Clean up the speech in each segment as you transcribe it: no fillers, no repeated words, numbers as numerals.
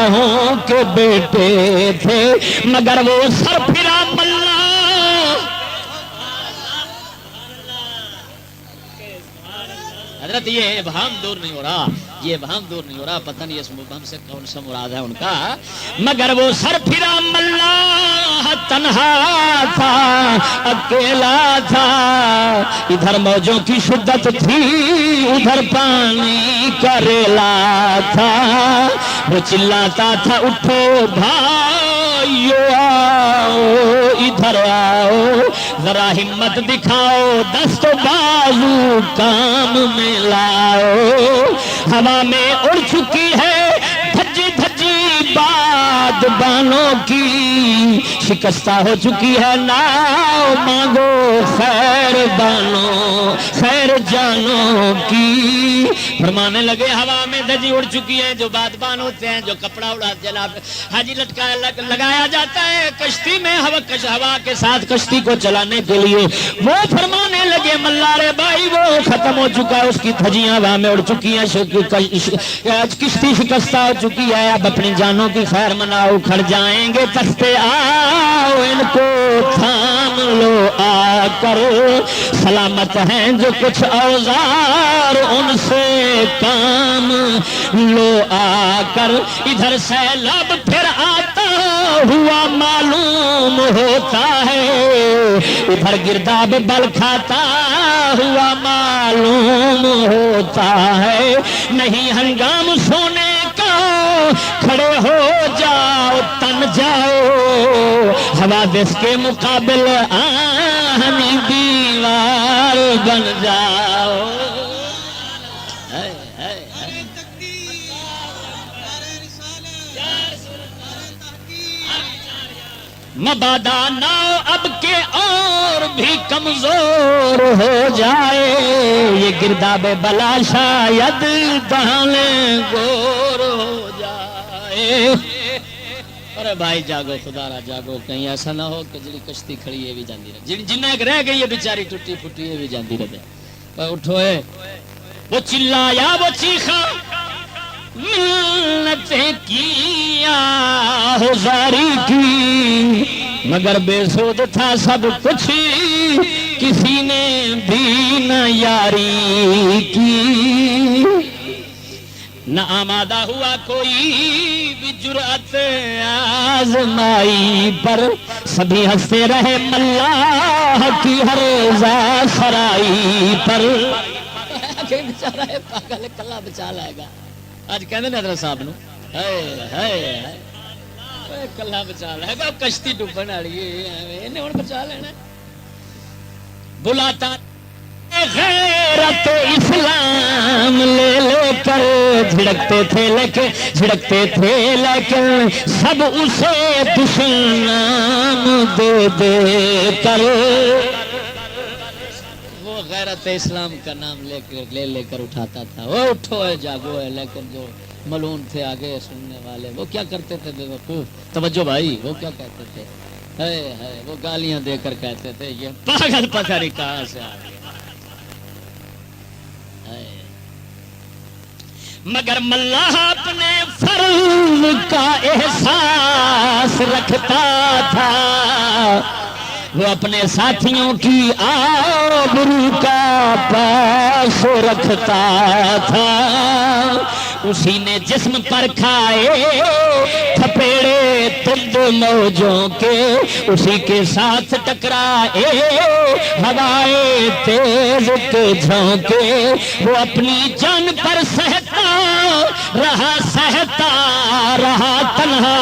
شاہوں کے بیٹے تھے مگر وہ سرفراز ملا حضرت یہ ابہام دور نہیں ہو رہا یہ ابہام دور نہیں ہو رہا پتہ نہیں اس مبہم سے کون سا مراد ہے ان کا مگر وہ سرفراز ملا تنہا تھا اکیلا تھا ادھر موجوں کی شدت تھی ادھر پانی کا ریلا تھا وہ چلاتا تھا اٹھو بھائیو آؤ ادھر آؤ ذرا ہمت دکھاؤ دست بازو کام میں لاؤ ہوا میں اڑ چکی ہے دھجی دھجی باد بانوں کی شکستہ ہو چکی ہے ناؤ مانگو خیر بانوں خیر جانوں کی فرمانے لگے ہوا میں دھجی اڑ چکی ہے جو بادبان ہوتے ہیں جو کپڑا اڑا جناب حاجی لٹکایا لگایا جاتا ہے کشتی میں ہوا کے ساتھ کشتی کو چلانے کے لیے وہ فرمانے لگے ملارے بھائی وہ ختم ہو چکا ہے اس کی دھجیاں ہوا میں اڑ چکی ہیں کشتی شکستہ ہو چکی ہے اب اپنی جانوں کی خیر مناؤ کھڑ جائیں گے تختے آؤ ان کو تھام لو آ کر سلامت ہیں جو کچھ اوزار ان سے کام لو آ کر ادھر سیلاب پھر آتا ہوا معلوم ہوتا ہے ادھر گرداب بل کھاتا ہوا معلوم ہوتا ہے نہیں ہنگام سونے کا کھڑے ہو جاؤ تن جاؤ حوادث کے مقابل آہنی دیوار بن جاؤ مبادا ناؤ اب کے اور بھی کمزور ہو جائے یہ گرداب بلا شاید دہانے گور ہو جائے ارے بھائی جاگو خدا را جاگو کہیں ایسا نہ ہو کہ جڑی کشتی کھڑی ہے بھی جاندی رہے جنہیں ایک رہ گئی ہے بیچاری ٹوٹی پھوٹی ہے بھی جاندی رہے اٹھو ہے وہ چلایا وہ چیخا منتیں کیا ہزاری کی مگر بے سود تھا سب کچھ کسی نے بھی نہ یاری کی نہ آمادہ ہوا کوئی بھی جرأت آزمائی پر سبھی ہنستے رہے ملاح کی ہر سرائی پر بیچارہ ہے پاگل کلا بچا لائے گا آج کہنے حضرت صاحب نو کلا بچا لے گا کشتی ڈوبن والی انہیں ہن بچا لینا بلاتا غیرت اسلام لے لے کر جھڑکتے تھے لیکن سب اسے دشنام دے دے کر غیرت اسلام کا نام لے کر اٹھاتا تھا وہ اٹھو ہے جاگو ہے لیکن جو ملون تھے آگے سننے والے وہ کیا کرتے تھے بے وقوف توجہ بھائی وہ کیا کہتے تھے وہ گالیاں دے کر کہتے تھے یہ پاگل پتہ نہیں کہاں سے آ گیا مگر ملاح اپنے فرض کا احساس رکھتا تھا وہ اپنے ساتھیوں کی آبرو کا پاس رکھتا تھا اسی نے جسم پر کھائے تھپیڑے تند موجوں کے اسی کے ساتھ ٹکرائے ہوائے تیز کے جھونکے وہ اپنی جان پر سہتا رہا تنہا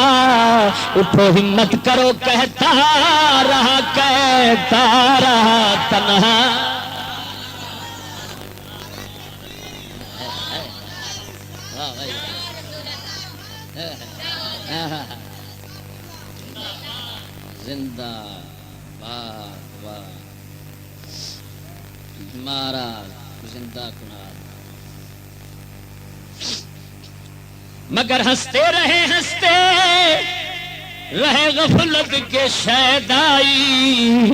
اٹھو ہمت کرو کہتا رہا تنہا زندہ باد ہمارا زندہ کنار مگر ہنستے رہے غفلت کے شیدائی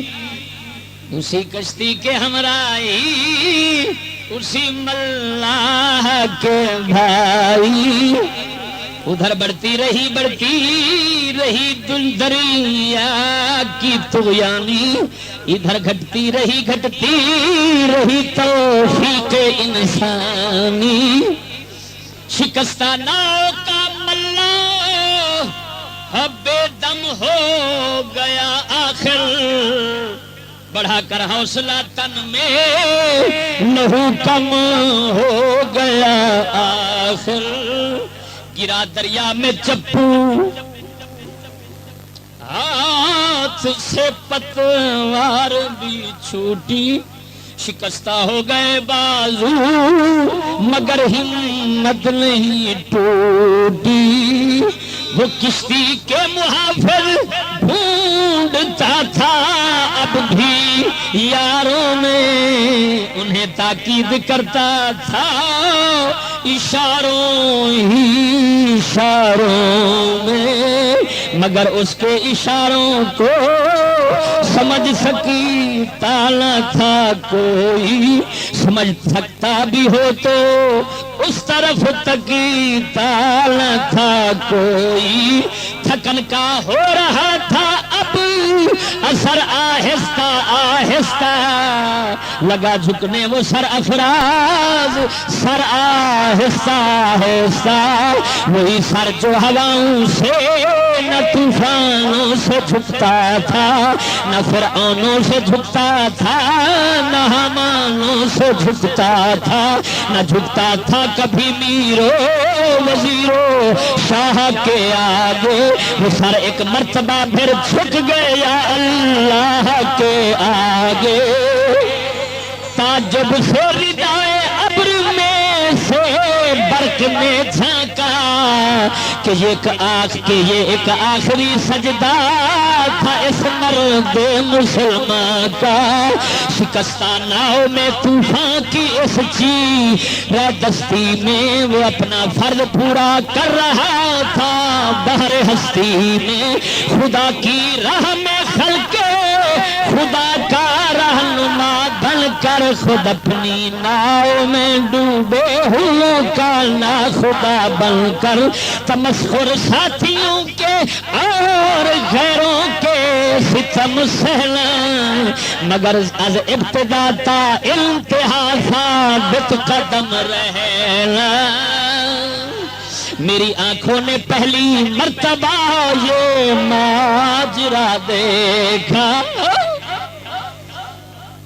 اسی کشتی کے ہمراہی اسی ملاح کے بھائی ادھر بڑھتی رہی دل دریا کی طغیانی، ادھر گھٹتی رہی توفیق انسانی، شکستہ ناؤ کا ملا بے دم ہو گیا آخر، بڑھا کر حوصلہ تن میں لہو کم ہو گیا آخر، گرا دریا میں چپو ہاتھ سے پتوار بھی چھوٹی، شکستہ ہو گئے بازو مگر ہمت نہیں ٹوٹی، وہ کشتی کے محافظ ڈھونڈتا تھا اب بھی یاروں میں، انہیں تاکید کرتا تھا اشاروں میں، مگر اس کے اشاروں کو سمجھ سکتا نہ تھا کوئی، سمجھ سکتا بھی ہو تو اس طرف تکیتا نہ تھا کوئی، تھکن کا ہو رہا تھا اب اثر آہستہ آہستہ، لگا جھکنے وہ سر افراز، سر آہستہ آہستہ، وہی سر جو ہواؤں سے نہ طوفانوں سے جھکتا تھا، نہ فرعونوں سے جھکتا تھا، نہ حمانوں سے جھکتا تھا، نہ جھکتا تھا کبھی میرو وزیرو شاہ کے آگے، وہ سر ایک مرتبہ پھر جھک گیا اللہ کے آگے، تعجب سے ردائے ابر میں سے برق میں جھانکا کہ یہ ایک آخری سجدہ تھا اس مرد مسلمان کا، شکستہ ناؤ میں طوفان کی اس چیرہ دستی میں وہ اپنا فرض پورا کر رہا تھا، بحر ہستی میں خدا کی راہ میں خلق خدا کا رہنما بن کر خود اپنی ناؤ میں ڈوبے ہوں کا نا خدا بن کر، تمسخر ساتھیوں کے اور غیروں کے ستم سہنا، مگر از ابتدا تا انتہا ثابت قدم رہنا، میری آنکھوں نے پہلی مرتبہ یہ ماجرا دیکھا،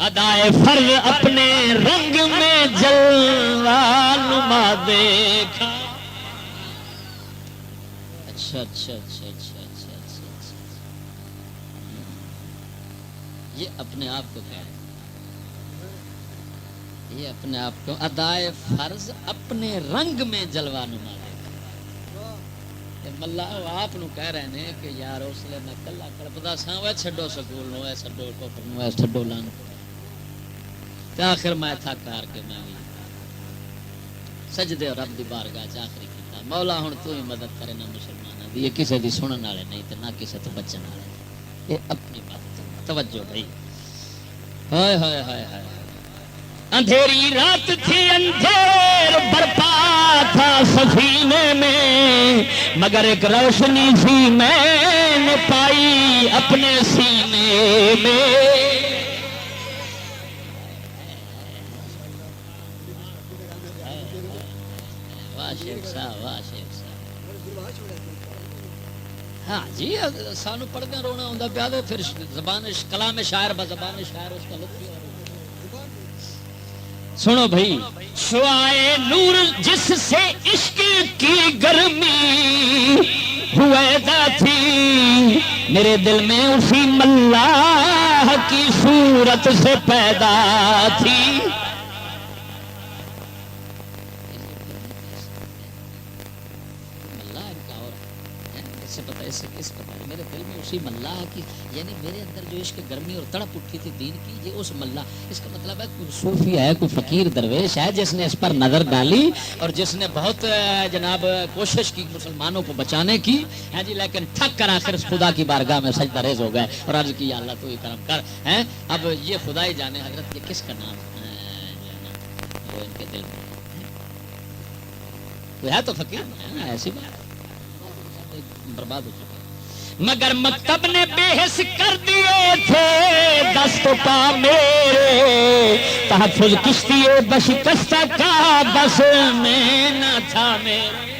ادائے فرض اپنے رنگ میں جلوہ نما دیکھا۔ اچھا یہ اپنے آپ کو کہہ رہے ہیں، یہ اپنے آپ کو ادائے فرض اپنے رنگ میں جلوہ نما دیکھا، ملا آپ نو کہہ رہے ہیں کہ یار اس لیے میں کلا کڑپدا سا، وہ چھڈو سکول نو، چھڈو کفر نو، چھڈو لان، تے آخر میں تھک ہار کے میں سجدے اور رب دی بارگاہ چ آخری کیتا، مولا ہن تو ہی مدد کرے نہ مسلماناں دی، یہ کسے دی سنن والے نہیں تے نہ کسے تو بچن والے، یہ اپنی بات توجہ بھائی، ہائے ہائے ہائے ہائے، اندھیری رات تھی اندھیر برپا تھا سفینے میں، مگر ایک روشنی سی میں نے پائی اپنے سینے میں، واہ شیخ صاحب، واہ شیخ صاحب، ہاں جی سانو پڑھدے رونا ہوندا پیا تے پھر زبان کلام شاعر بزبان شاعر اس کا لطف ہی، سنو بھائی، شعائے نور جس سے عشق کی گرمی ہویدا تھی، میرے دل میں اسی ملاح کی صورت سے پیدا تھی، میرے دل میں اسی ملاح کی، یعنی میرے اندر جو عشق گرمی اور تڑپ اٹھی تھی دین کی، یہ اس ملاح، اس کا مطلب ہے کوئی صوفی ہے، کوئی فقیر درویش ہے جس نے اس پر نظر ڈالی اور جس نے بہت جناب کوشش کی مسلمانوں کو بچانے کی، ہے جی، لیکن تھک کر آخر خدا کی بارگاہ میں سجدہ ریز ہو گئے اور عرض کی یا اللہ تو ہی کرم کر، ہیں اب یہ خدا ہی جانے حضرت یہ کس کا نام وہ ان کے دل میں کوئی ہے تو فقیر ہے نا، ایسی بات برباد ہو چکا، مگر مکتب نے بے حس کر دیے تھے دست پا میرے، تحفظ کشتی بشکستہ کا بس میں نہ تھا میرے۔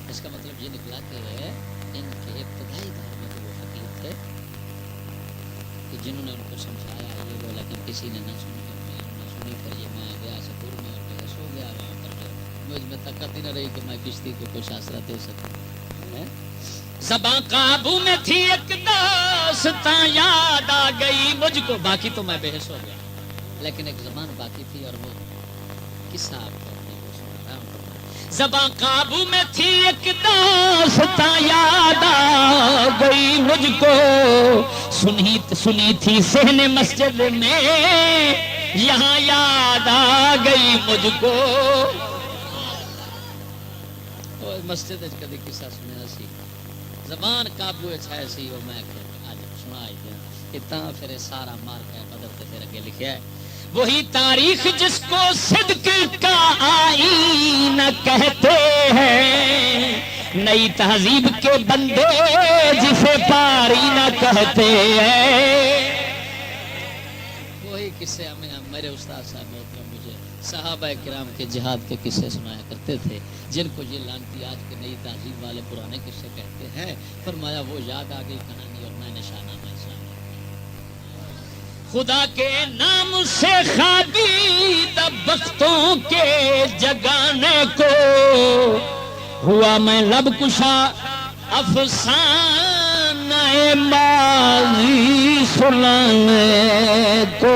اس کا مطلب یہ نکلا کہ ان کے ابتدائی دور میں جو وہ فقیر تھے کہ جنہوں نے ان کو سمجھایا یہ وہ، لیکن کسی نے نہ سنی، پھر یہ میں گیا سکول میں اور جو سو گیا وہاں پر، مجھ میں طاقت ہی نہ رہی کہ میں کشتی کو کوئی آسرا دے سکوں۔ زباں قابو میں تھی ایک داستاں یاد آ گئی مجھ کو، باقی تو میں بے حس ہو گیا، لیکن ایک زبان باقی تھی اور وہ قصہ آپ کو اپنے کو سنا رہا ہوں۔ زباں قابو میں تھی ایک داستاں یاد آ گئی مجھ کو، سنی تھی صحن مسجد میں یہاں یاد آ گئی مجھ کو۔ مسجد کدی قصہ سنیا سی، زبان قابو ہے سی، وہ میں آج سنا دیا کہ تاں پھر سارا مار کے بدر تے پھر اگے لکھیا ہے وہی تاریخ جس کو صدق کا آئینہ کہتے ہیں، نئی تہذیب کے بندے جسے پارینہ کہتے ہیں۔ وہی قصے ہمیں میرے استاد صاحب محترم مجھے صحابہ کرام کے جہاد کے قصے سنایا کرتے تھے، جن کو یہ لانتی آج کے نئی تہذیب والے پرانے قصے کہتے ہیں۔ فرمایا وہ یاد آ گئی کہانی اور میں نشانہ میں خدا کے نام سے خادی بختوں کے جگانے کو، ہوا میں لب کشا افسانہ ماضی سنانے کو،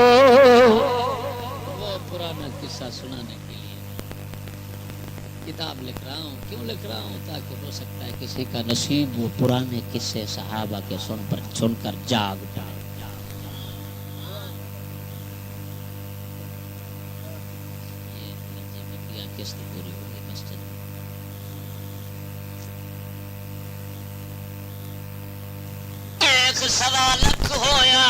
وہ پرانا قصہ سنانے کے لیے کتاب لکھ رہا ہوں۔ کیوں لکھ رہا ہوں؟ تاکہ ہو سکتا ہے کسی کا نصیب وہ پرانے قصے صحابہ کے سن کر جاگ جائے۔ قسط پوری ہو گئی مسجد میں۔ ایک سوا لکھ ہویا